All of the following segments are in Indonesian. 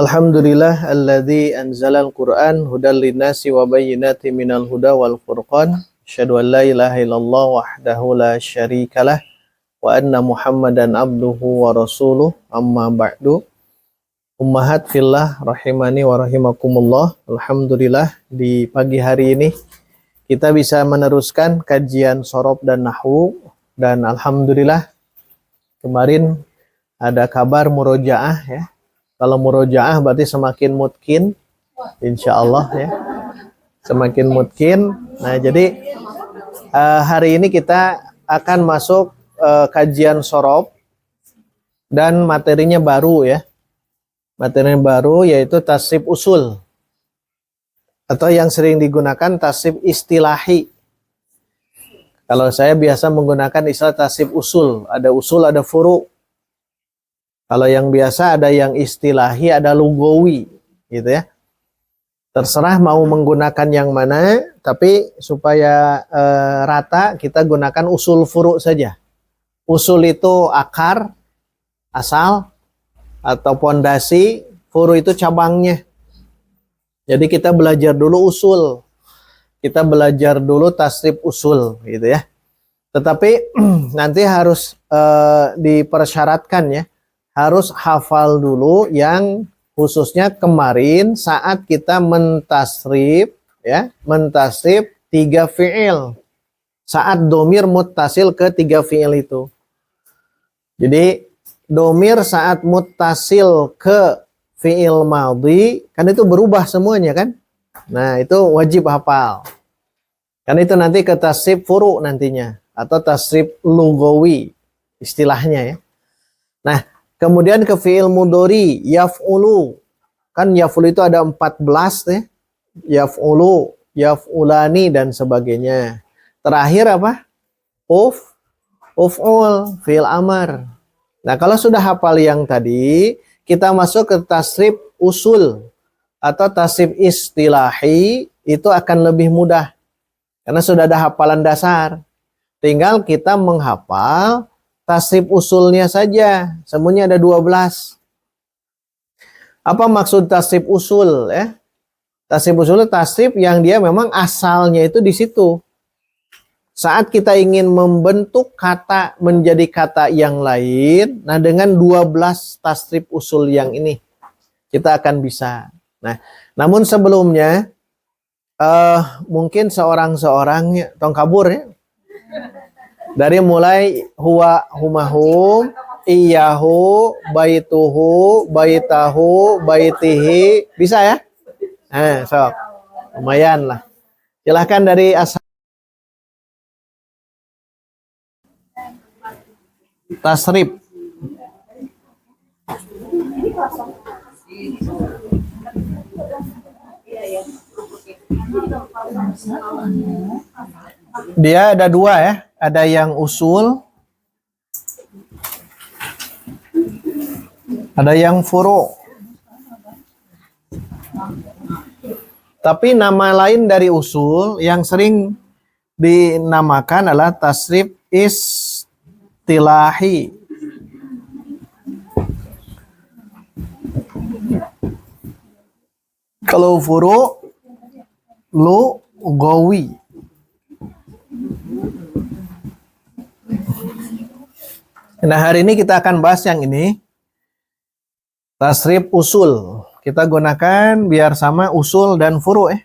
Alhamdulillah alladzi anzalal Qur'an hudal linnasi wa bayyinatin minal huda wal furqan. Asyhadu an la ilaha illallah wahdahu la syarikalah wa anna Muhammadan abduhu wa rasuluh. Amma ba'du. Ummahat fillah rahimani wa rahimakumullah. Alhamdulillah di pagi hari ini kita bisa meneruskan kajian sorob dan nahwu, dan alhamdulillah kemarin ada kabar murojaah ya. Kalau murojaah berarti semakin mungkin, insya Allah ya, semakin mungkin. Nah jadi hari ini kita akan masuk kajian sorob dan materinya baru ya. Materinya baru yaitu tasrif usul atau yang sering digunakan tasrif istilahi. Kalau saya biasa menggunakan istilah tasrif usul, ada furu. Kalau yang biasa ada yang istilahi, ada lugawi, gitu ya. Terserah mau menggunakan yang mana, tapi supaya rata kita gunakan usul furu saja. Usul itu akar, asal, atau pondasi, furu itu cabangnya. Jadi kita belajar dulu usul, kita belajar dulu tasrif usul, gitu ya. Tetapi nanti harus dipersyaratkan ya. Harus hafal dulu yang khususnya kemarin saat kita mentasrif ya, mentasrif 3 fi'il. Saat domir muttasil ke 3 fi'il itu. Jadi domir saat muttasil ke fi'il madhi kan itu berubah semuanya kan? Nah, itu wajib hafal. Kan itu nanti ke tasrif furu nantinya atau tasrif lugawi istilahnya ya. Nah, kemudian ke fi'il mudhari, yaf'ulu. Kan yaf'ulu itu ada 14 ya. Yaf'ulu, yaf'ulani dan sebagainya. Terakhir apa? Uf'ul, fi'il amar. Nah, kalau sudah hafal yang tadi, kita masuk ke tasrif usul atau tasrif istilahi, itu akan lebih mudah. Karena sudah ada hafalan dasar. Tinggal kita menghafal tasrif usulnya saja, semuanya ada 12. Apa maksud tasrif usul ya? Tasrif usul itu tasrif yang dia memang asalnya itu di situ. Saat kita ingin membentuk kata menjadi kata yang lain, nah dengan 12 tasrif usul yang ini kita akan bisa. Nah, namun sebelumnya mungkin seorang tong kabur ya. Dari mulai huwa humahum, iyahu, baituhu, baitahu, baitihi. Bisa ya? Nah, so. Lumayan lah. Silahkan dari asal. Tasrif. Dia ada 2 ya. Ada yang usul, ada yang furu. Tapi nama lain dari usul yang sering dinamakan adalah tasrif istilahi. Kalau furu, lugawi. Nah, hari ini kita akan bahas yang ini. Tasrif usul. Kita gunakan biar sama usul dan furu ya.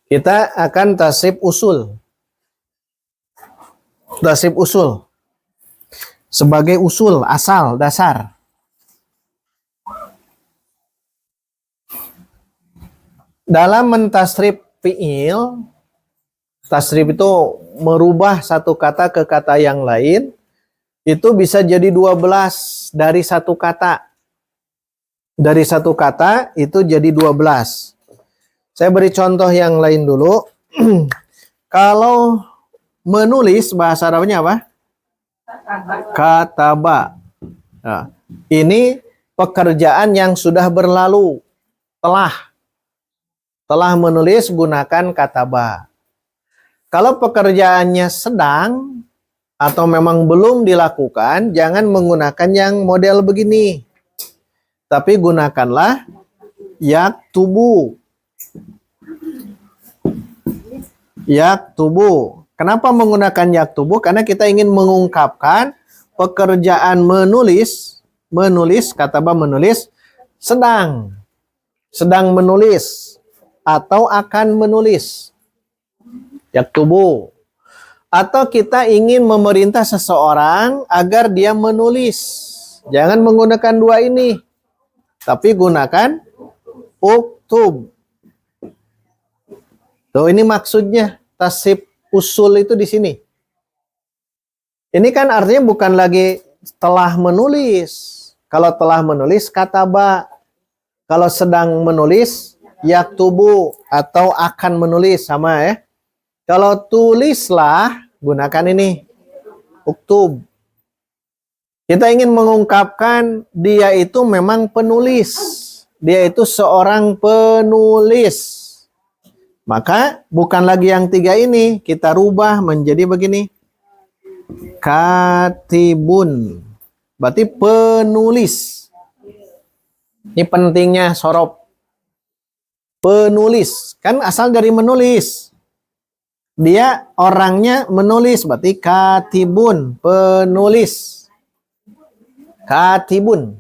Kita akan tasrif usul. Tasrif usul. Sebagai usul, asal, dasar. Dalam mentasrif fi'il, tasrif itu merubah satu kata ke kata yang lain, itu bisa jadi 12 dari satu kata. Dari satu kata itu jadi 12. Saya beri contoh yang lain dulu. Kalau menulis bahasa Arabnya apa? Kataba. Nah, ini pekerjaan yang sudah berlalu. Telah menulis gunakan kataba. Kalau pekerjaannya sedang atau memang belum dilakukan, jangan menggunakan yang model begini. tapi gunakanlah yaktubu. Yaktubu. Kenapa menggunakan yaktubu? Karena kita ingin mengungkapkan pekerjaan menulis, kataba menulis, sedang menulis atau akan menulis. Yaktubu. Atau kita ingin memerintah seseorang agar dia menulis. Jangan menggunakan dua ini, tapi gunakan uktub. Tuh, ini maksudnya tasib usul itu di sini. Ini kan artinya bukan lagi telah menulis. Kalau telah menulis kataba. Kalau sedang menulis yaktubu atau akan menulis sama ya. Kalau tulislah gunakan ini uktub. Kita ingin mengungkapkan dia itu memang penulis. Dia itu seorang penulis. Maka bukan lagi yang tiga ini, kita rubah menjadi begini. Katibun. Berarti penulis. Ini pentingnya sorob. Penulis. Kan asal dari menulis. Dia orangnya menulis. Berarti katibun. Penulis. Katibun.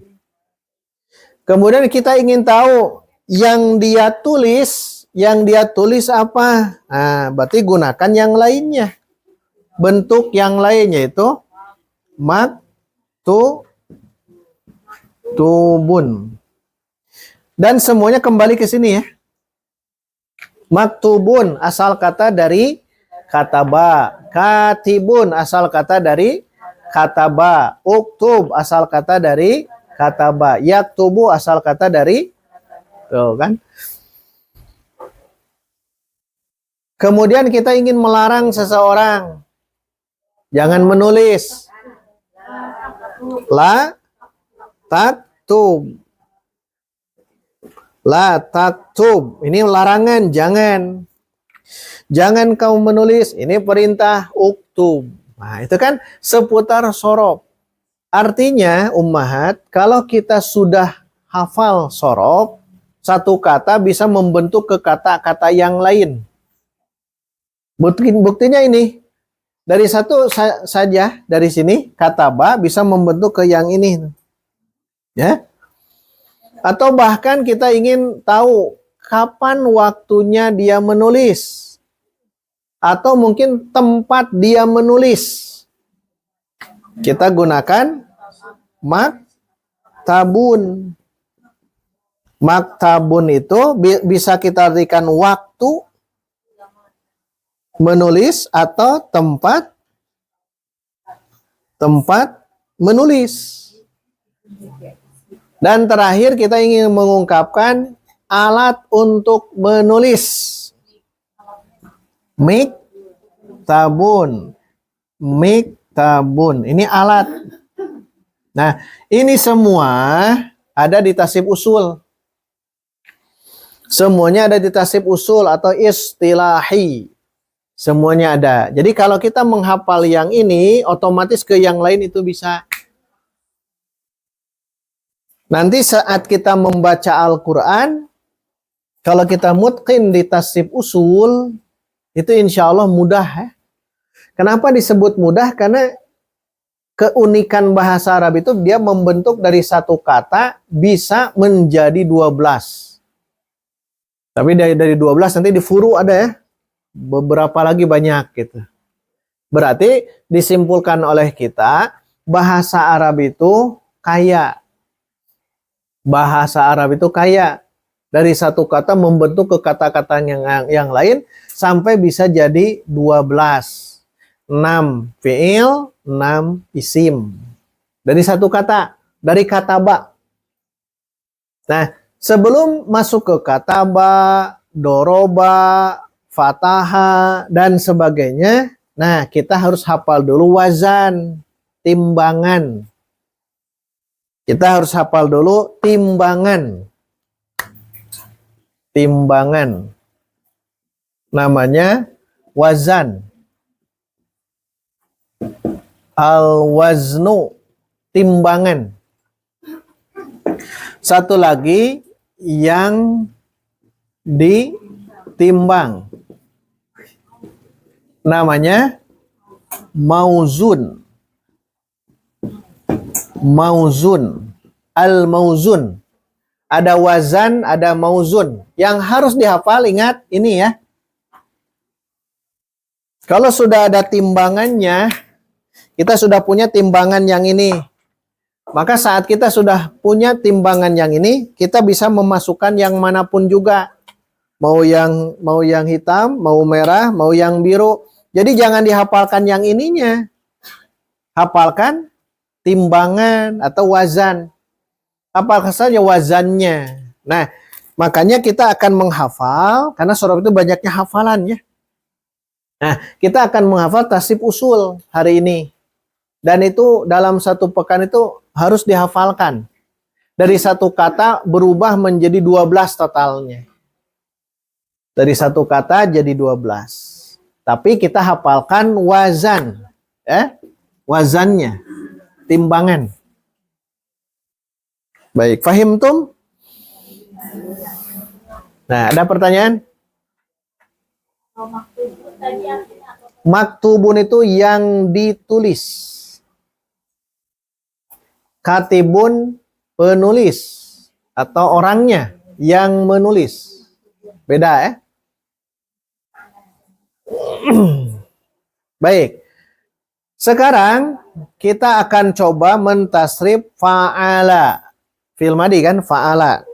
Kemudian kita ingin tahu yang dia tulis apa? Nah, berarti gunakan yang lainnya. Bentuk yang lainnya itu maktubun. Dan semuanya kembali ke sini ya. Maktubun asal kata dari kataba. Katibun asal kata dari kataba. Uktub asal kata dari kataba. Yaktubu asal kata dari tuh kan. Kemudian kita ingin melarang seseorang. Jangan menulis. La taktub. La taktub. Ini larangan, jangan. Jangan kau menulis. Ini perintah uktub. Nah, itu kan seputar sorob. Artinya, ummahat, kalau kita sudah hafal sorob, satu kata bisa membentuk ke kata-kata yang lain. Buktinya ini. Dari satu saja, dari sini, kata ba bisa membentuk ke yang ini. Ya. Atau bahkan kita ingin tahu kapan waktunya dia menulis. Atau mungkin tempat dia menulis. Kita gunakan maktabun. Maktabun itu bisa kita artikan waktu menulis atau tempat menulis. Dan terakhir kita ingin mengungkapkan alat untuk menulis. Miktabun. Miktabun. Ini alat. Nah, ini semua ada di tasib usul. Semuanya ada di tasib usul atau istilahi. Semuanya ada. Jadi kalau kita menghafal yang ini, otomatis ke yang lain itu bisa. Nanti saat kita membaca Al-Quran, kalau kita mutqin di tasib usul, itu insya Allah mudah. Ya. Kenapa disebut mudah? Karena keunikan bahasa Arab itu dia membentuk dari satu kata bisa menjadi 12. Tapi dari 12 nanti di furu ada ya. Beberapa lagi banyak gitu. Berarti disimpulkan oleh kita bahasa Arab itu kaya. Bahasa Arab itu kaya. Dari satu kata membentuk ke kata-kata yang lain sampai bisa jadi 12. 6 fi'il, 6 isim. Dari satu kata, dari kata ba. Nah, sebelum masuk ke kata ba, doroba, fataha, dan sebagainya. Nah, kita harus hafal dulu wazan, timbangan. Kita harus hafal dulu timbangan. Timbangan. Namanya wazan. Al-waznu, timbangan. Satu lagi yang ditimbang. Namanya mauzun. Mauzun. Al-mauzun. Ada wazan, ada mauzun. Yang harus dihafal, ingat ini ya. Kalau sudah ada timbangannya, kita sudah punya timbangan yang ini. Maka saat kita sudah punya timbangan yang ini, kita bisa memasukkan yang manapun juga. Mau yang hitam, mau merah, mau yang biru. Jadi jangan dihafalkan yang ininya. Hafalkan timbangan atau wazan. Apa saja wazannya. Nah, makanya kita akan menghafal, karena surah itu banyaknya hafalannya. Nah, kita akan menghafal tasrif usul hari ini. Dan itu dalam satu pekan itu harus dihafalkan. Dari satu kata berubah menjadi 12 totalnya. Dari satu kata jadi 12. Tapi kita hafalkan wazan. Wazannya. Timbangan. Baik, fahim tum? Nah, ada pertanyaan? Maktubun itu yang ditulis. Katibun penulis. Atau orangnya yang menulis. Beda ya? Baik. Sekarang kita akan coba mentasrif fa'ala. Fi'il madi kan? Fa'ala.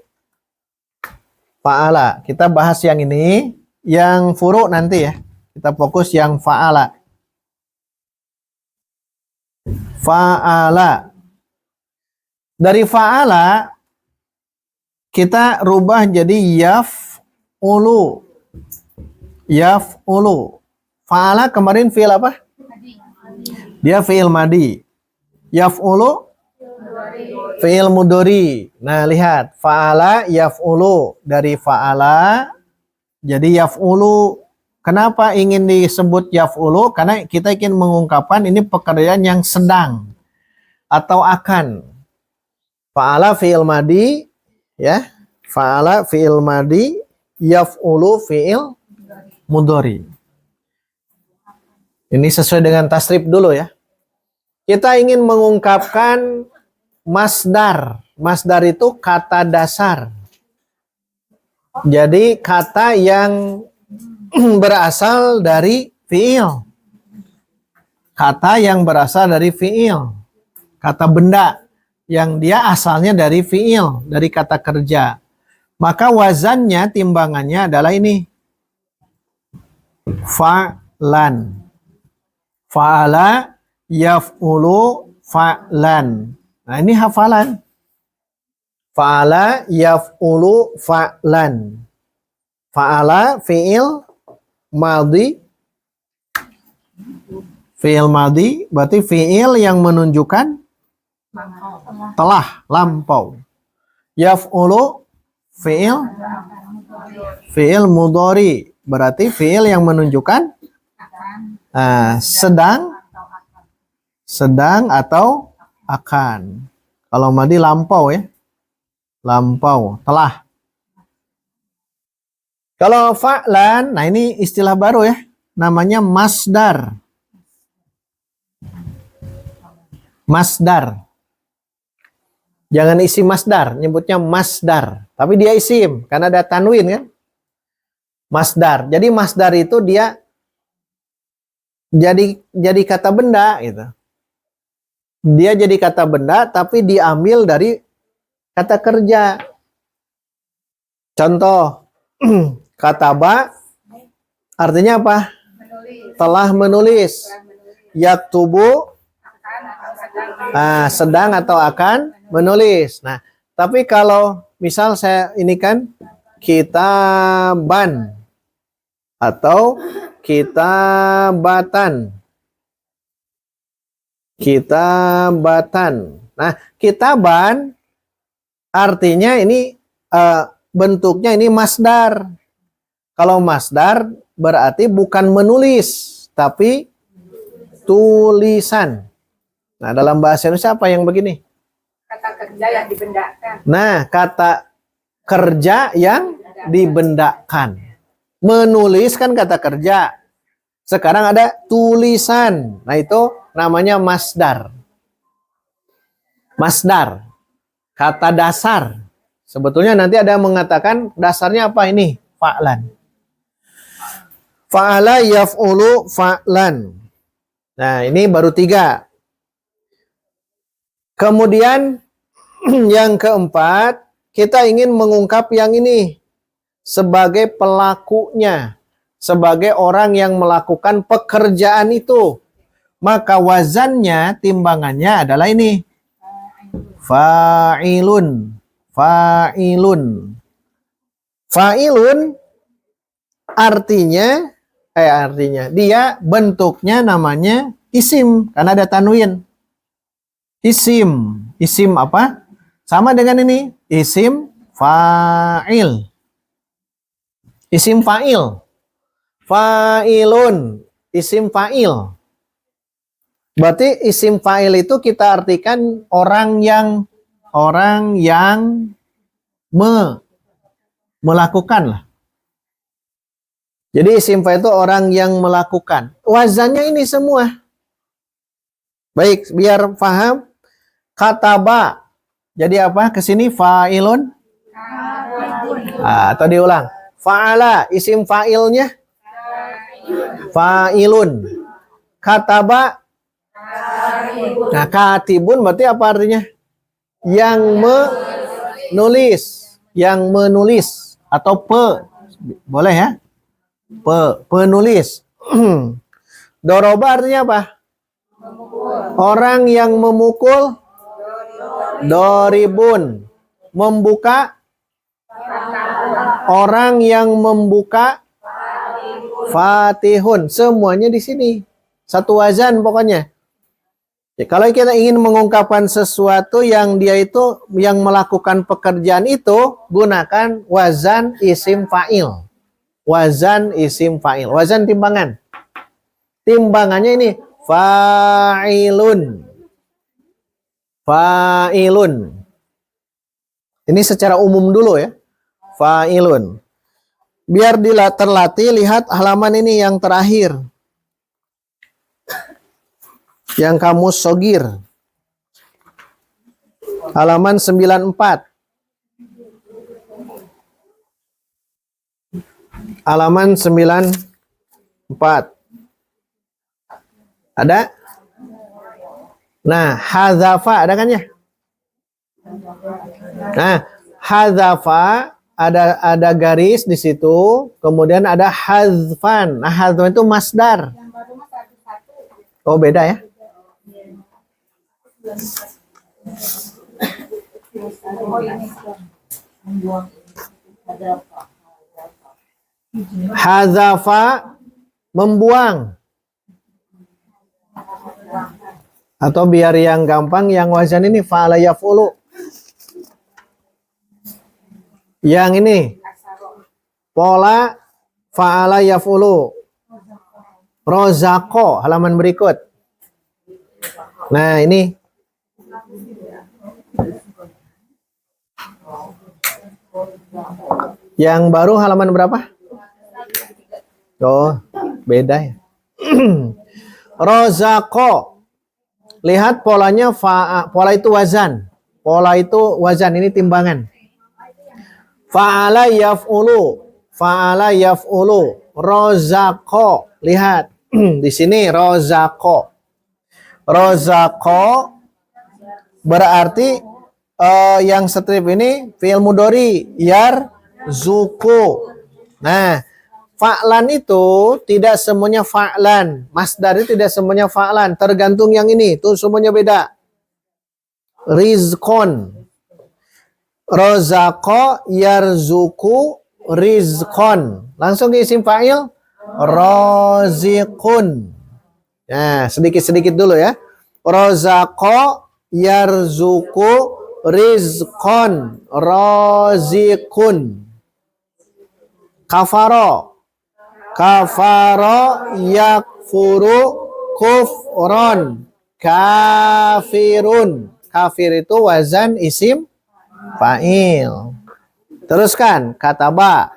Fa'ala. Kita bahas yang ini. Yang furu nanti ya. Kita fokus yang fa'ala. Fa'ala. Dari fa'ala kita rubah jadi yaf'ulu. Yaf'ulu. Fa'ala kemarin fi'il apa? Dia fi'il madi. Yaf'ulu fi'il mudhari. Nah, lihat. Fa'ala yaf'ulu. Dari fa'ala jadi yaf'ulu. Kenapa ingin disebut yaf'ulu? Karena kita ingin mengungkapkan ini pekerjaan yang sedang atau akan. Fa'ala fi'il madi, ya. Fa'ala fi'il madi, yaf'ulu fi'il mudhari. Ini sesuai dengan tasrif dulu ya. Kita ingin mengungkapkan masdar. Masdar itu kata dasar. Jadi kata yang berasal dari fi'il. Kata yang berasal dari fi'il. Kata benda yang dia asalnya dari fi'il, dari kata kerja. Maka wazannya, timbangannya adalah ini. Fa'lan. Fa'ala yaf'ulu fa'lan. Nah, ini hafalan. Fa'ala yaf'ulu fa'lan. Fa'ala fi'il madhi. Fi'il madhi berarti fi'il yang menunjukkan telah, lampau. Yaf'ulu fi'il mudhari berarti fi'il yang menunjukkan sedang atau akan. Kalau madhi lampau ya. Lampau, telah. Kalau fa'lan, nah ini istilah baru ya. Namanya masdar. Masdar. Jangan isi masdar, nyebutnya masdar. Tapi dia isim, karena ada tanwin kan. Masdar. Jadi masdar itu dia jadi kata benda gitu. Dia jadi kata benda tapi diambil dari kata kerja. Contoh, kataba artinya apa? Telah menulis. Yaktubu sedang atau akan menulis. Nah, tapi kalau misal saya ini kan kitaban atau kitabatan. Kitabatan. Nah, kitaban artinya ini bentuknya ini masdar. Kalau masdar berarti bukan menulis, tapi tulisan. Nah, dalam bahasa Indonesia apa yang begini? Kerja yang dibendakan. Nah, kata kerja yang dibendakan. Menulis kan kata kerja. Sekarang ada tulisan. Nah, itu namanya masdar. Masdar. Kata dasar. Sebetulnya nanti ada yang mengatakan dasarnya apa ini? Fa'lan. Fa'ala yaf'ulu fa'lan. Nah, ini baru 3. Kemudian yang keempat, kita ingin mengungkap yang ini sebagai pelakunya, sebagai orang yang melakukan pekerjaan itu. Maka wazannya, timbangannya adalah ini. Fa'ilun. Fa'ilun. Fa'ilun artinya dia bentuknya namanya isim karena ada tanwin. Isim apa? Sama dengan ini, isim fa'il. Isim fa'il. Fa'ilun, isim fa'il. Berarti isim fa'il itu kita artikan orang yang melakukan lah. Jadi isim fa'il itu orang yang melakukan. Wazannya ini semua. Baik, biar paham. Kataba. Jadi apa? Kesini fa'ilun. Atau diulang. Fa'ala, isim fa'ilnya. Fa'ilun. Kataba. Nah, katibun berarti apa artinya? Yang menulis. Yang menulis. Atau boleh ya? Penulis. Doroba artinya apa? Orang yang memukul. Doribun. Membuka. Orang yang membuka. Fatihun. Semuanya di sini. Satu wazan pokoknya. Ya, kalau kita ingin mengungkapkan sesuatu yang dia itu yang melakukan pekerjaan itu, gunakan wazan isim fa'il. Wazan isim fa'il. Wazan timbangan. Timbangannya ini fa'ilun. Fa'ilun. Ini secara umum dulu ya. Fa'ilun. Biar terlatih, lihat halaman ini yang terakhir. Yang kamus sogir. Halaman 94. Halaman 94. Ada? Nah, hadzafa ada kan ya? Nah, hadzafa ada garis di situ, kemudian ada hadzfan. Nah, hadzfan itu masdar. Oh, beda ya? Hadzafa membuang. Atau biar yang gampang, yang wazan ini fa'ala yaf'ulu. Yang ini pola fa'ala yaf'ulu. Rozako, halaman berikut. Nah, ini yang baru halaman berapa? Oh, beda ya. Rozako. Lihat polanya, pola itu wazan. Pola itu wazan, ini timbangan. Fa'ala yaf'ulu. Fa'ala yaf'ulu. Rozako. Lihat. Di sini rozako. Rozako berarti yang strip ini fi'il mudhari. Yarzuku. Nah, fa'lan itu tidak semuanya fa'lan. Masdar itu tidak semuanya fa'lan. Tergantung yang ini. Itu semuanya beda. Rizkon. Rozako yarzuku rizkon. Langsung ke isim fa'il. Rozikun. Nah, sedikit-sedikit dulu ya. Rozako yarzuku rizkon. Rozikun. Kafaro. Kafaro yakfuru kufron. Kafirun. Kafir itu wazan isim fa'il. Teruskan, kataba.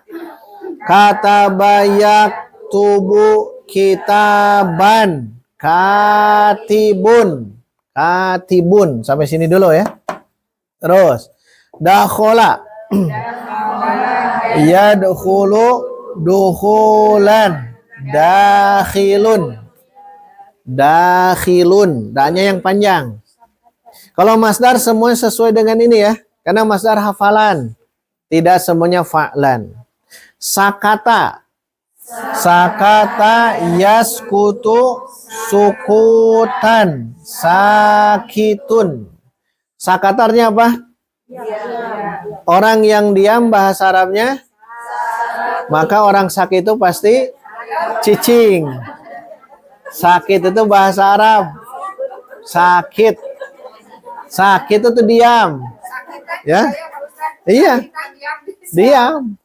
Kataba yaktubu kitaban. Katibun. Katibun. Sampai sini dulu ya. Terus. Dakhola. Yadkhulu dukhulan. Dakhilun. Dakhilun. Da-nya yang panjang. Kalau masdar semuanya sesuai dengan ini ya. Karena masdar hafalan. Tidak semuanya fa'lan. Sakata. Sakata yaskutu sukutan. Sakitun. Sakatarnya apa? Orang yang diam bahasa Arabnya. Maka orang sakit itu pasti cicing. Sakit itu bahasa Arab. Sakit. Sakit itu diam. Ya. Iya. Diam.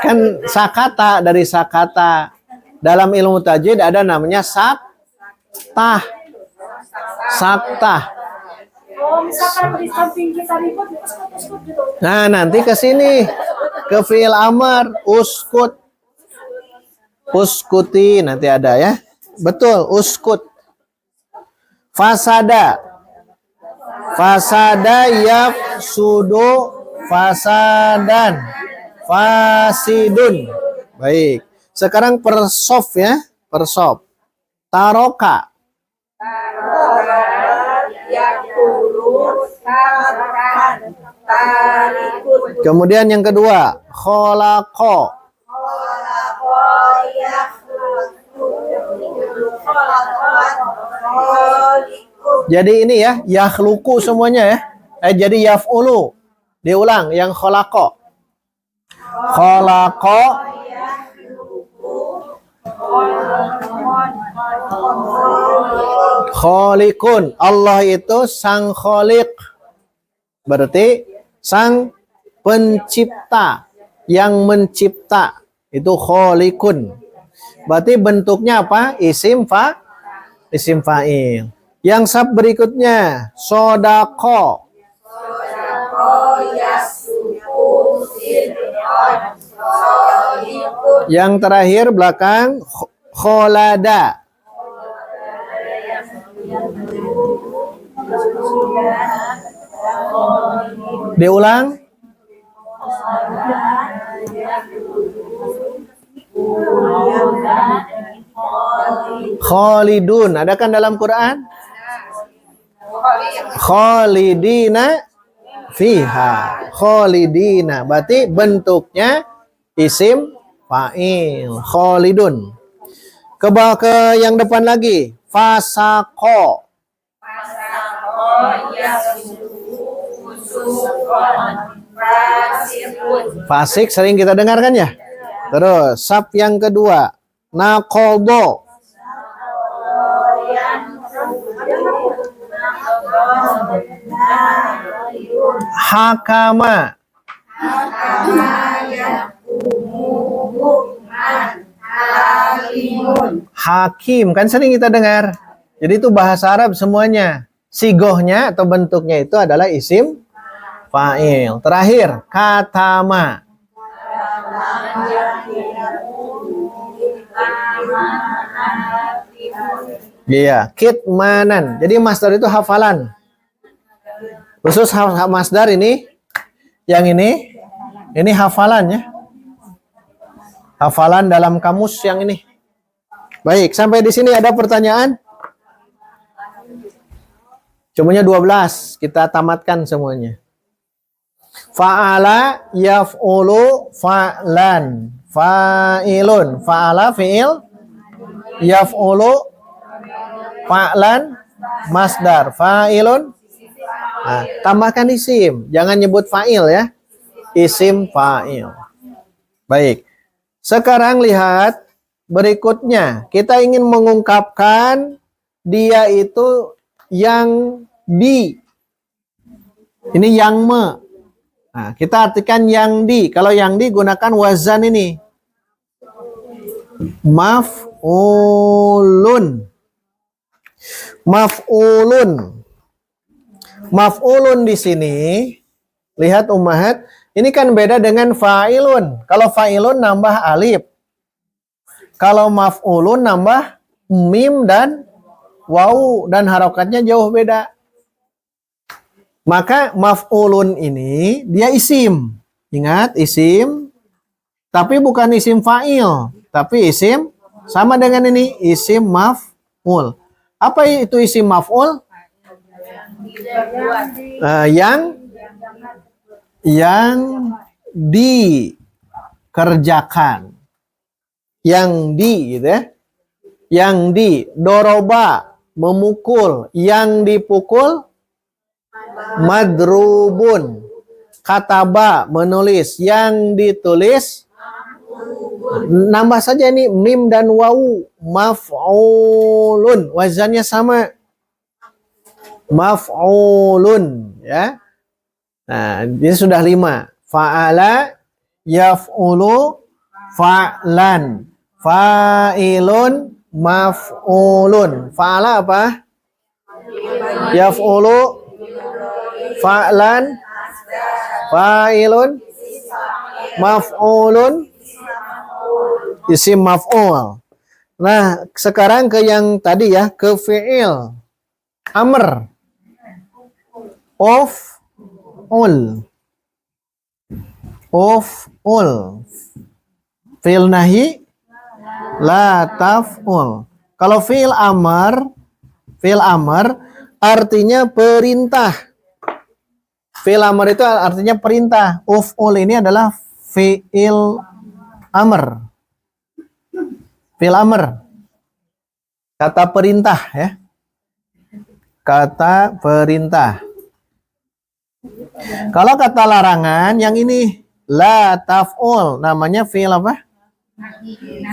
Kan sakata, dari sakata. Dalam ilmu tajwid ada namanya saktah. Saktah. Nah, nanti ke sini. Ke fi'il amar, uskut. Uskuti nanti ada ya. Betul, uskut. Fasada. Fasada yafsudu fasadan. Fasidun. Baik. Sekarang persof ya. Persof. Taroka. Kemudian yang kedua, kholaqo. Jadi ini ya, yakhluqu semuanya ya. Jadi yaf'ulu. Diulang, yang kholaqo. Kholaqo. Kholikun. Allah itu sang kholik. Berarti sang pencipta. Yang mencipta. Itu kholikun. Berarti bentuknya apa? Isim fa'il. Yang sab berikutnya. Sodako. Yang terakhir belakang. Kholada. Diulang. Khalidun. Ada kan dalam Quran? Khalidina fiha. Khalidina. Berarti bentuknya isim fa'il. Khalidun. Ke yang depan lagi. Fasako. Fasik sering kita dengarkan ya. Terus sab yang kedua. Naqodo. Hakama. Hakim kan sering kita dengar. Jadi itu bahasa Arab semuanya. Sigohnya atau bentuknya itu adalah isim fa'il. Terakhir, katama. Iya, kitmanan. Jadi masdar itu hafalan. Khusus masdar ini, yang ini hafalan ya. Hafalan dalam kamus yang ini. Baik, sampai di sini ada pertanyaan? Cumanya 12, kita tamatkan semuanya. Fa'ala yaf'ulu fa'lan. Fa'ilun. Fa'ala fi'il. Yaf'ulu fa'lan masdar. Fa'ilun. Nah, tambahkan isim. Jangan nyebut fa'il ya. Isim fa'il. Baik. Sekarang lihat berikutnya. Kita ingin mengungkapkan dia itu yang di. Ini yang me. Nah, kita artikan yang di. Kalau yang di gunakan wazan ini. Maf'ulun. Maf'ulun. Maf'ulun di sini, lihat ummahat, ini kan beda dengan fa'ilun. Kalau fa'ilun nambah alif. Kalau maf'ulun nambah mim dan waw, dan harokatnya jauh beda. Maka maf'ulun ini dia isim. Ingat, isim, tapi bukan isim fa'il, tapi isim sama dengan ini, isim maf'ul. Apa itu isim maf'ul? Yang dikerjakan, yang di, gitu ya, yang di, doroba, memukul, yang dipukul, madrubun, kataba, menulis, yang ditulis, nambah saja ini mim dan wawu, maf'ulun, wazannya sama, maf'ulun, ya. Nah, ini sudah 5. Fa'ala, yaf'ulu, fa'lan, fa'ilun, maf'ulun. Fa'ala apa? Yaf'ulu, fa'lan, fa'ilun, maf'ulun, isim maf'ul. Nah, sekarang ke yang tadi ya, ke fi'il. Amr. Ul. Fi'il nahi la taf'ul. Kalau fi'il amr artinya perintah. Fi'il amr itu artinya perintah. Uf'ul ini adalah fi'il amr. Fi'il amr. Kata perintah ya. Kata perintah. Kalau kata larangan yang ini la taf'ul, namanya fi'il apa?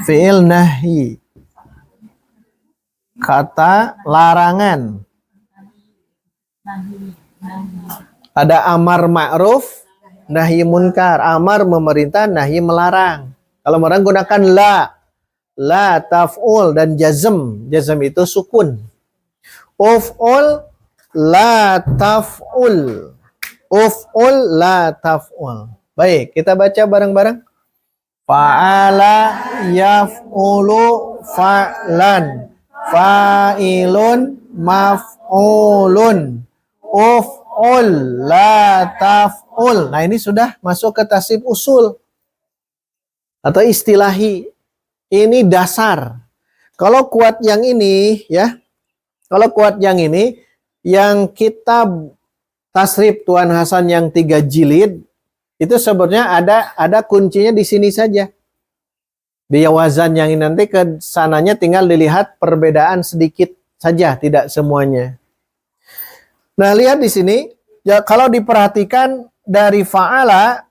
Fi'il nahi. Kata larangan. Ada amar ma'ruf, nahi munkar. Amar memerintah, nahi melarang. Kalau orang gunakan la taf'ul dan jazm. Jazm itu sukun. Uf'ul, la taf'ul. Uf'ul, la taf'ul. Baik, kita baca bareng-bareng. Fa'ala yaf'ulu fa'lan. Fa'ilun maf'ulun. Uf'ul, la taf'ul. Nah, ini sudah masuk ke tasrif usul. Atau istilahi. Ini dasar. Kalau kuat yang ini, ya. Kalau kuat yang ini, yang kitab tasrif Tuan Hasan yang 3 jilid, itu sebenarnya ada kuncinya di sini saja. Di wazan yang ini nanti ke sananya tinggal dilihat perbedaan sedikit saja, tidak semuanya. Nah, lihat di sini, ya, kalau diperhatikan dari fa'ala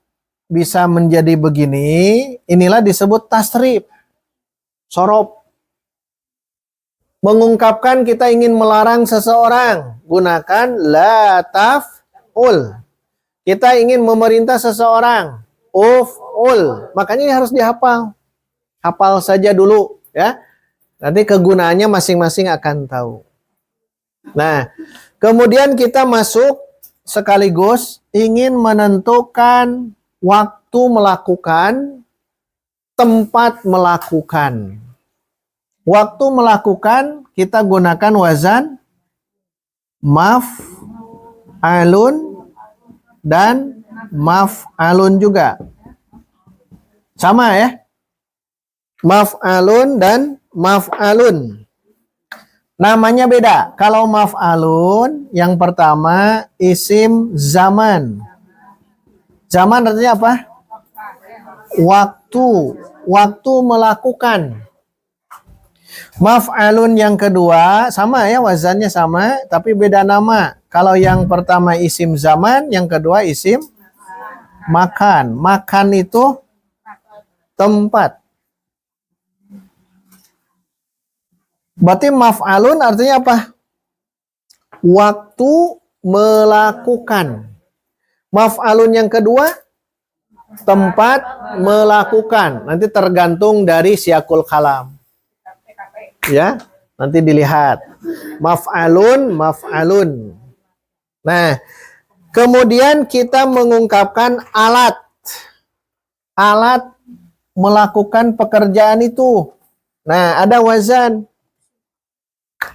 bisa menjadi begini, inilah disebut tasrif. Sorob. Mengungkapkan kita ingin melarang seseorang, gunakan la taf'ul. Kita ingin memerintah seseorang, uf'ul. Makanya ini harus dihafal. Hafal saja dulu, ya. Nanti kegunaannya masing-masing akan tahu. Nah, kemudian kita masuk sekaligus ingin menentukan waktu melakukan, tempat melakukan. Waktu melakukan kita gunakan wazan maf'alun dan maf'alun juga. Sama ya. Maf'alun dan maf'alun. Namanya beda. Kalau maf'alun yang pertama isim zaman. Zaman artinya apa? Waktu. Waktu melakukan. Maf'alun yang kedua sama ya, wazannya sama tapi beda nama. Kalau yang pertama isim zaman, yang kedua isim makan. Makan itu tempat. Berarti maf'alun artinya apa? Waktu melakukan. Maf'alun yang kedua tempat melakukan. Nanti tergantung dari siakul kalam. Ya, nanti dilihat. Maf'alun, maf'alun. Nah, kemudian kita mengungkapkan alat. Alat melakukan pekerjaan itu. Nah, ada wazan.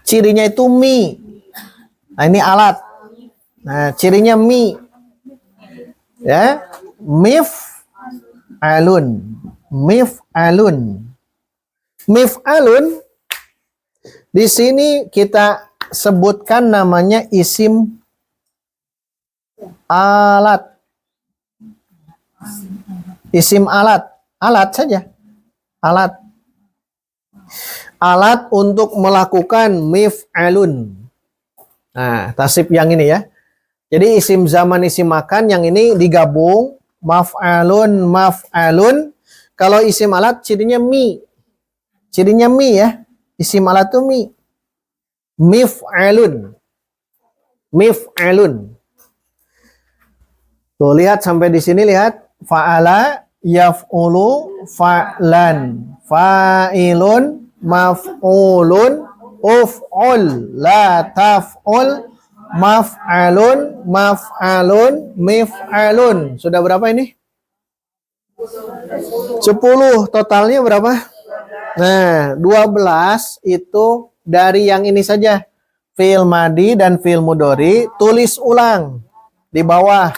Cirinya itu mi. Nah, ini alat. Nah, cirinya mi. Ya. Mif'alun. Mif'alun. Mif'alun di sini kita sebutkan namanya isim alat. Isim alat. Alat saja. Alat. Alat untuk melakukan mif'alun. Nah, tasib yang ini ya. Jadi isim zaman, isim makan yang ini digabung. Maf'alun, maf'alun. Kalau isim alat cirinya mi. Cirinya mi ya. Isim alat itu mi. Mif'alun. Mif'alun. Tuh lihat sampai di sini lihat. Fa'ala yaf'ulu fa'lan. Fa'ilun maf'ulun uf'ul la taf'ul maf'alun maf'alun mif'alun. Sudah berapa ini? 10. Totalnya berapa? Nah, 12 itu dari yang ini saja. Fi'il madi dan fi'il mudhari tulis ulang di bawah.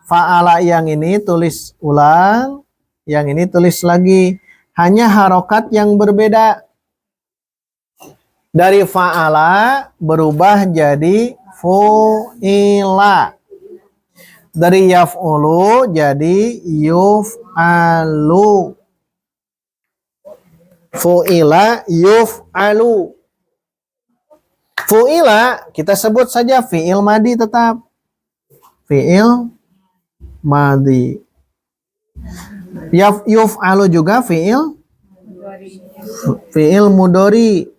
Fa'ala yang ini tulis ulang, yang ini tulis lagi. Hanya harokat yang berbeda. Dari fa'ala berubah jadi fu'ila. Dari yaf'ulu jadi yuf'alu. Fu'ila yuf'alu. Fu'ila kita sebut saja fi'il madi tetap. Fi'il madi. Yuf'alu juga fi'il mudhari.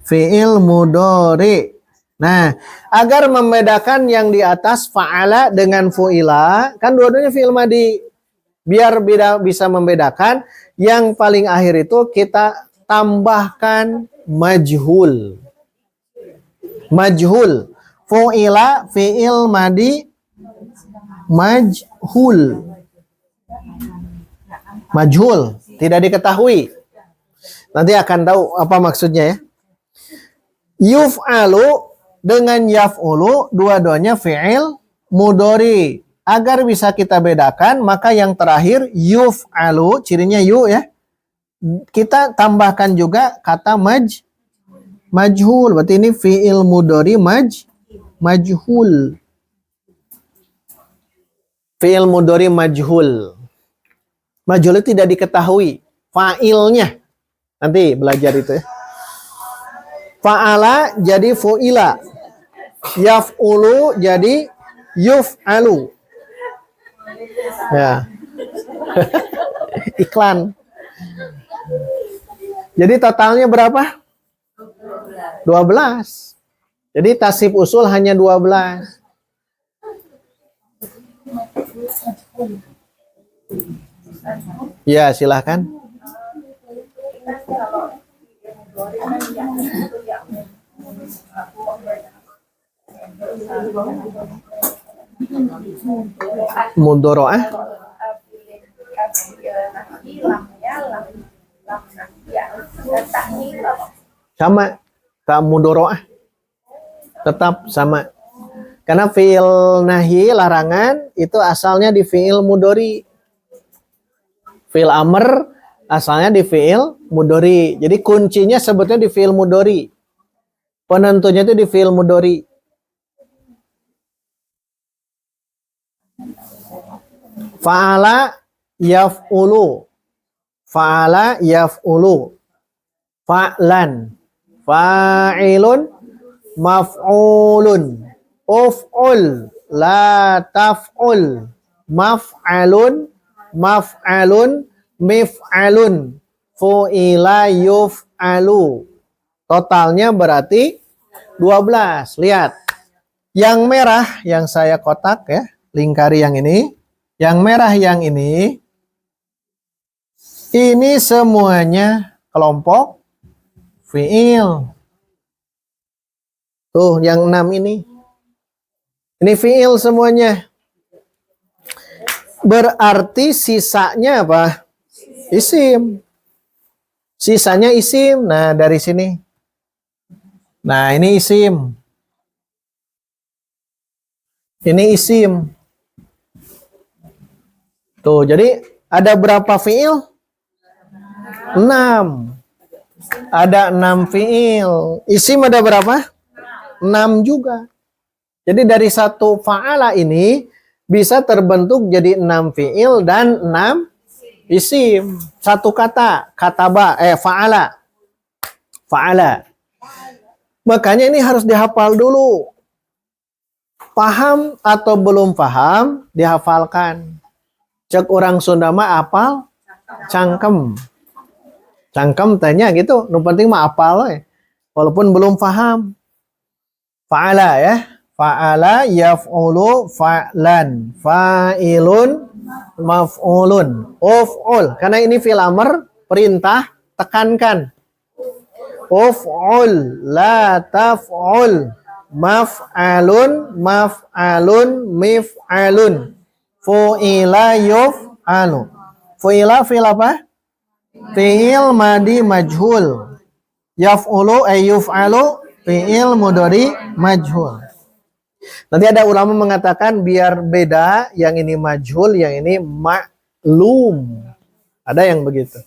Fi'il mudhari. Nah, agar membedakan yang di atas fa'ala dengan fu'ila, kan dua-duanya fi'il madi. Biar bisa membedakan, yang paling akhir itu kita tambahkan majhul. Majhul. Fu'ila fi'il madi majhul. Majhul, tidak diketahui. Nanti akan tahu apa maksudnya ya. Yuf'alu dengan yaf'ulu dua-duanya fi'il mudhari. Agar bisa kita bedakan, maka yang terakhir yuf'alu, cirinya yu ya. Kita tambahkan juga kata majhul. Berarti ini fi'il mudhari majhul. Fi'il mudhari majhul. Majhul itu tidak diketahui fa'ilnya. Nanti belajar itu ya. Fa'ala jadi fu'ila. Yaf'ulu jadi yuf'alu. Ya. Iklan. Jadi totalnya berapa? 12. Jadi tasib usul hanya 12. Ya, silahkan. Mudoro'ah. Sama. Tak mudoro'ah. Tetap sama. Karena fi'il nahi, larangan, itu asalnya di fi'il mudhari. Fi'il amr asalnya di fi'il mudhari. Jadi kuncinya sebetulnya di fi'il mudhari. Penentunya itu di fi'il mudhari. Fa'ala yaf'ulu. Fa'ala yaf'ulu. Fa'lan. Fa'ilun. Maf'ulun. Uf'ul. La taf'ul. Maf'alun. Maf'alun. Mif'alun. Fu'ila yuf'alu. Totalnya berarti 12. Lihat. Yang merah yang saya kotak ya. Lingkari yang ini. Yang merah yang ini. Ini semuanya kelompok fi'il. Tuh, yang 6 ini. Ini fiil semuanya. Berarti sisanya apa? Isim. Sisanya isim. Nah, dari sini. Nah, ini isim. Ini isim. Tuh, jadi ada berapa fiil? 6. Ada 6 fiil. Isim ada berapa? 6 juga. Jadi dari satu fa'ala ini bisa terbentuk jadi 6 fiil dan 6 isim. Satu kata, kataba, fa'ala. Fa'ala. Makanya ini harus dihafal dulu. Paham atau belum paham, dihafalkan. Cek orang Sunda mah apal, cangkem. Cangkem tanya gitu, nu penting mah apal we. Walaupun belum paham. Fa'ala ya. Fa'ala yaf'ulu fa'lan. Fa'ilun maf'ulun. Uf'ul. Karena ini fi'il amr, perintah, tekankan. Uf'ul la taf'ul. Maf'alun maf'alun mif'alun. Fu'ila yuf'alu. Fu'ila fi'il apa? Fi'il madi majhul. Yaf'ulu yuf'alu fi'il mudhari majhul. Nanti ada ulama mengatakan biar beda, yang ini majhul, yang ini maklum. Ada yang begitu.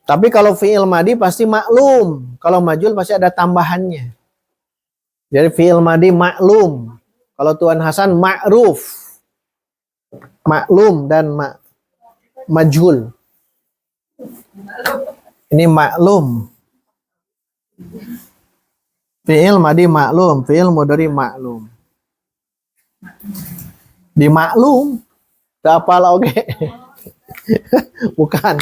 Tapi kalau fi'il madi pasti maklum. Kalau majhul pasti ada tambahannya. Jadi fi'il madi maklum. Kalau Tuan Hasan ma'ruf. Maklum dan majhul. Ini maklum. Fi'il madi maklum, fi'il mudhari maklum. Di maklum, apal oke. Bukan.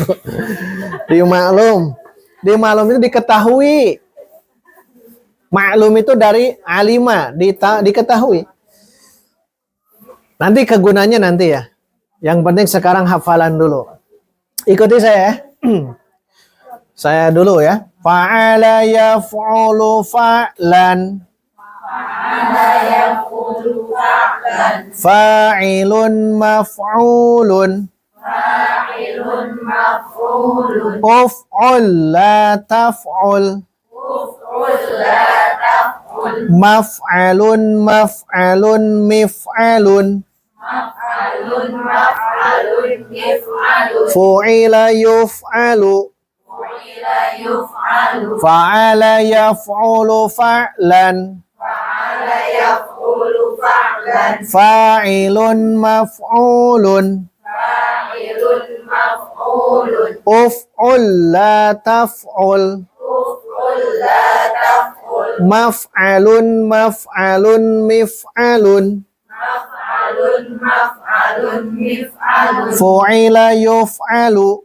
Di maklum. Di maklum itu diketahui. Maklum itu dari alima, diketahui. Nanti kegunaannya nanti ya. Yang penting sekarang hafalan dulu. Ikuti saya ya. Saya dulu ya. Fa'ala yaf'ulu fa'lan. Fa'ala yaf'ulu fa'lan. Fa'ilun maf'ulun. Fa'ilun maf'ulun. Uf'ul la taf'ul. Uf'ul la taf'ul. Maf'alun maf'alun mif'alun. Maf'alun maf'alun mif'alun. Fu'ila yuf'alu. Fa'ala yaf'ulu fa'lan. Fa'ala yaf'ulu fa'lan. Fa'ilun maf'ulun. Fa'ilun maf'ulun. Uf'ul la taf'ul. Uf'ul la taf'ul. Maf'alun maf'alun mif'alun. Maf'alun maf'alun mif'alun. Fu'ila yuf'alu.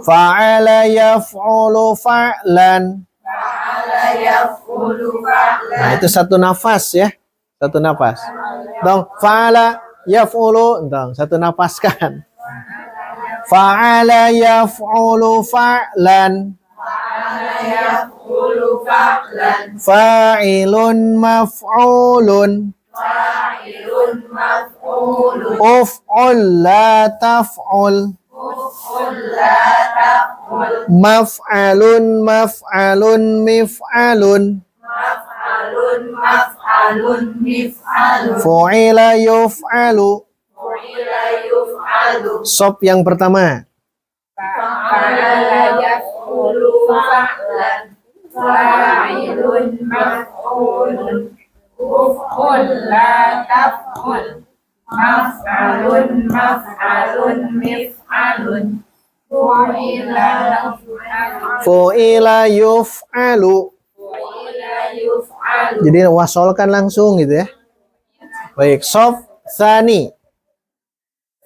Fa'ala yaf'ulu fa'lan. Fa'ala yaf'ulu fa'lan. Nah, itu satu nafas ya. Satu nafas. Dong, fa'ala yaf'ulu, dong, satu nafaskan. Fa'ala yaf'ulu fa'lan. Fa'ala yaf'ulu fa'lan. Fa'ilun maf'ulun. Fa'ilun maf'ulun. Uf'ul la taf'ul. Uf'ul la taf'ul. Maf'alun maf'alun mif'alun. Maf'alun maf'alun mif'alun. Fu'ila yuf'alu. Fu'ila yuf'alu. Sop yang pertama. Fa'ala yaf'ulu fa'lan. Fa'ilun maf'ulun. Uf'ul la taf'ul. Maf'alun maf'alun mif'alun. Fu'ila yuf'alu. Fu'ila yuf'alu. Jadi wasolkan langsung gitu ya. Baik, sof sani.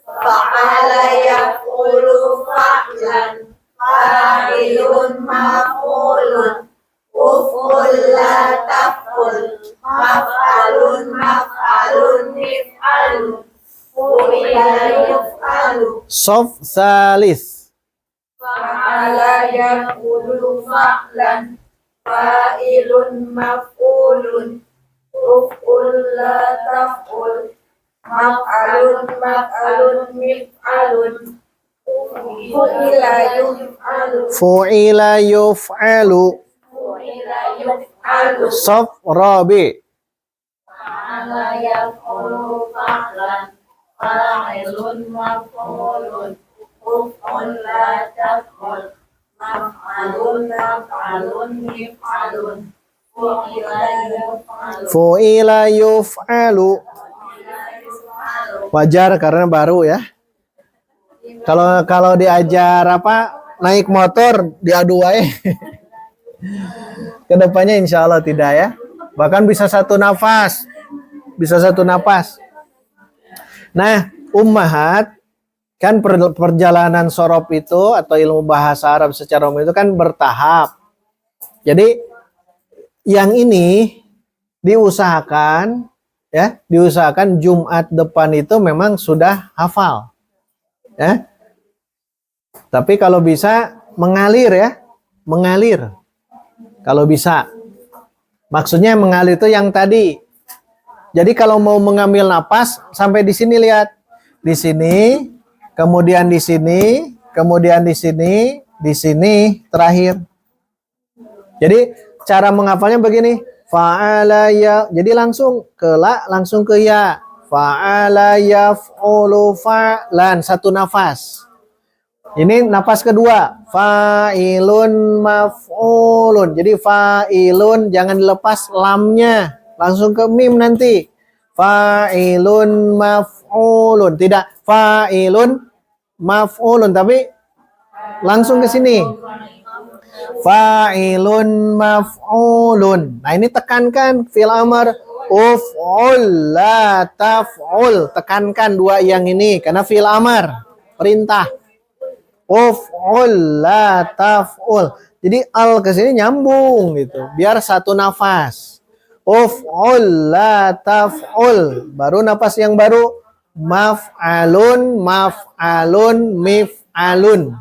Fa'ala yaf'ulu fa'lan. Fa'ilun maf'ulun. Uf'ul la taf'ul. Maf'alun maf'alun mif'alun. Fu'ila yuf'alu. Sof salis. Fa'ala yaf'ulu fa'lan. fa'ilun maf'ulun, uf'ul la taf'ul, maf'alun maf'alun mif'alun, fu'ila yuf'alu, fu'ila yuf'alu, fu'ila yuf'alu, sof rabi, fa'ala yaf'ulu fa'lan, fa'ilun maf'ulun, uf'ul la taf'ul, maf'alun maf'alun mif'alun, fu'ila yuf'alu, fu'ila yuf'alu. Wajar karena baru ya. Kalau diajar apa naik motor diadu wae. Kedepannya insya Allah tidak ya. Bahkan bisa satu nafas. Bisa satu nafas. Nah, ummahat kan perjalanan sorob itu atau ilmu bahasa Arab secara umum itu kan bertahap. Jadi yang ini diusahakan ya, diusahakan Jumat depan itu memang sudah hafal. Ya. Tapi kalau bisa mengalir ya, mengalir. Kalau bisa. Maksudnya mengalir itu yang tadi. Jadi kalau mau mengambil napas sampai di sini lihat. Di sini, kemudian di sini, kemudian di sini terakhir. Jadi cara menghafalnya begini. Fa'ala ya. Jadi langsung ke la, langsung ke ya. Fa'ala yaf'ulu fa'lan. Satu nafas. Ini nafas kedua. Fa'ilun maf'ulun. Jadi fa'ilun jangan dilepas lamnya. Langsung ke mim nanti. Fa'ilun maf'ulun. Tidak fa'ilun maf'ulun. Tapi langsung ke sini. Fa'ilun maf'ulun. Nah ini tekankan fil amr. Uf'ul la taf'ul. Tekankan dua yang ini. Karena fil amr. Perintah. Uf'ul la taf'ul. Jadi al ke sini nyambung gitu. Biar satu nafas. Uf'ul la taf'ul. Baru nafas yang baru. Maf'alun maf'alun mif'alun.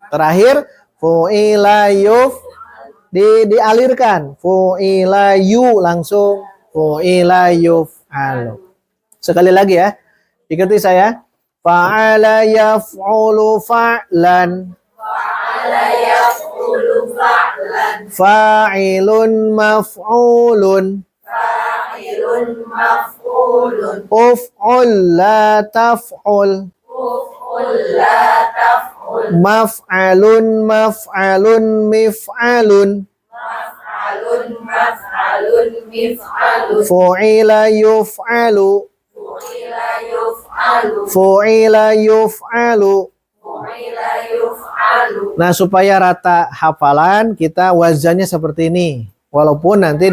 Terakhir fu'ila yuf dialirkan. Fu'ila yu langsung. Fu'ila yuf'alu. Sekali lagi ya. Ikuti saya. Fa'ala yaf'ulu fa'lan. fa'ala yaf'ulu fa'lan, Fa'ilun maf'ulun. fa'ilun maf'ulun, Uf'ul la taf'ul. uf'ul la taf'ul, Maf'alun maf'alun mif'alun. maf'alun maf'alun mif'alun, Fu'ila yuf'alu. fu'ila yuf'alu, Fu'ila yuf'alu. fu'ila yuf'alu. Nah, supaya rata hafalan kita wazannya seperti ini. Walaupun nanti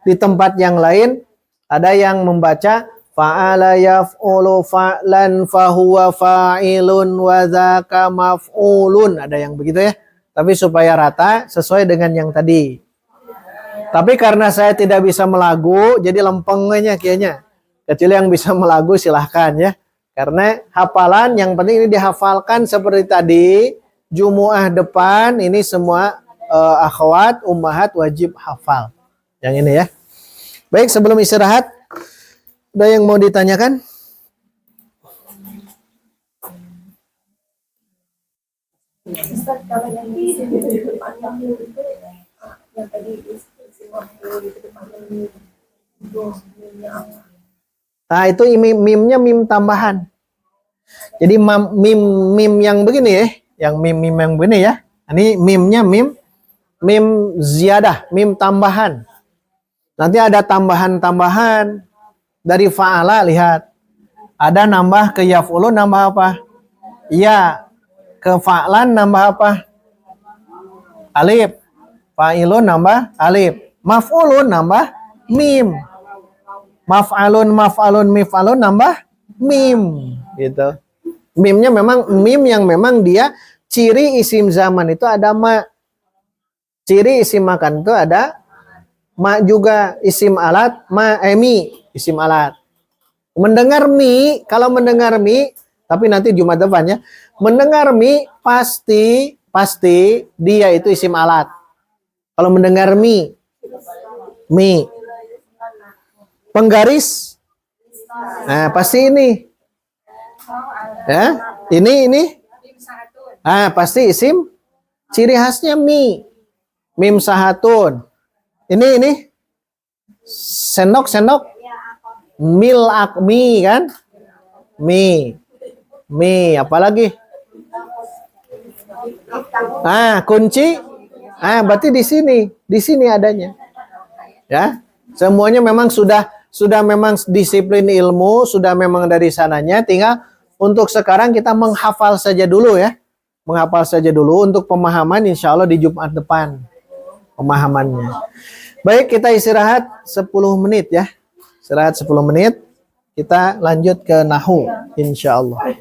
di tempat yang lain ada yang membaca fa'ala yaf'ulu fa'lan fahuwa fa'ilun wa dzaka maf'ulun. Ada yang begitu ya. Tapi supaya rata sesuai dengan yang tadi. Tapi karena saya tidak bisa melagu, jadi lempengnya kayaknya. Kecuali yang bisa melagu silahkan ya. Karena hafalan yang penting ini dihafalkan seperti tadi. Jumu'ah depan ini semua akhwat, ummahat wajib hafal. Yang ini ya. Baik, sebelum istirahat, ada yang mau ditanyakan? Ustaz, kalau yang di sini di depannya itu yang tadi di depannya Nah, itu mimnya mim tambahan. Jadi mim yang begini ya, yang mim yang begini ya. Ini mimnya mim ziyadah, mim tambahan. Nanti ada tambahan-tambahan dari fa'ala, lihat. Ada nambah ke yaf'ulu, nambah apa? Ya, ke fa'lan nambah apa? Alif. Fa'ilun nambah alif. Maf'ulun nambah mim. Maf'alun mif'alun nambah mim. Gitu. Mimnya memang mim yang memang dia ciri isim zaman itu ada ma. Ciri isim makan itu ada ma juga. Isim alat ma mi, isim alat. Mendengar mi, kalau mendengar mi, tapi nanti Jumat depan ya. Mendengar mi pasti pasti dia itu isim alat. Kalau mendengar mi. Penggaris, nah pasti ini. Ya, ini. Ah, pasti isim. Ciri khasnya mi. Mim sahatun. Ini. Senok. Mi kan? Mi, apalagi? Ah, kunci. Ah, berarti di sini adanya. Ya, semuanya memang sudah memang disiplin ilmu, sudah memang dari sananya. Tinggal untuk sekarang kita menghafal saja dulu ya, menghafal saja dulu untuk pemahaman. Insya Allah di Jumat depan pemahamannya. Baik, kita istirahat 10 menit ya, istirahat 10 menit. Kita lanjut ke nahu, insya Allah.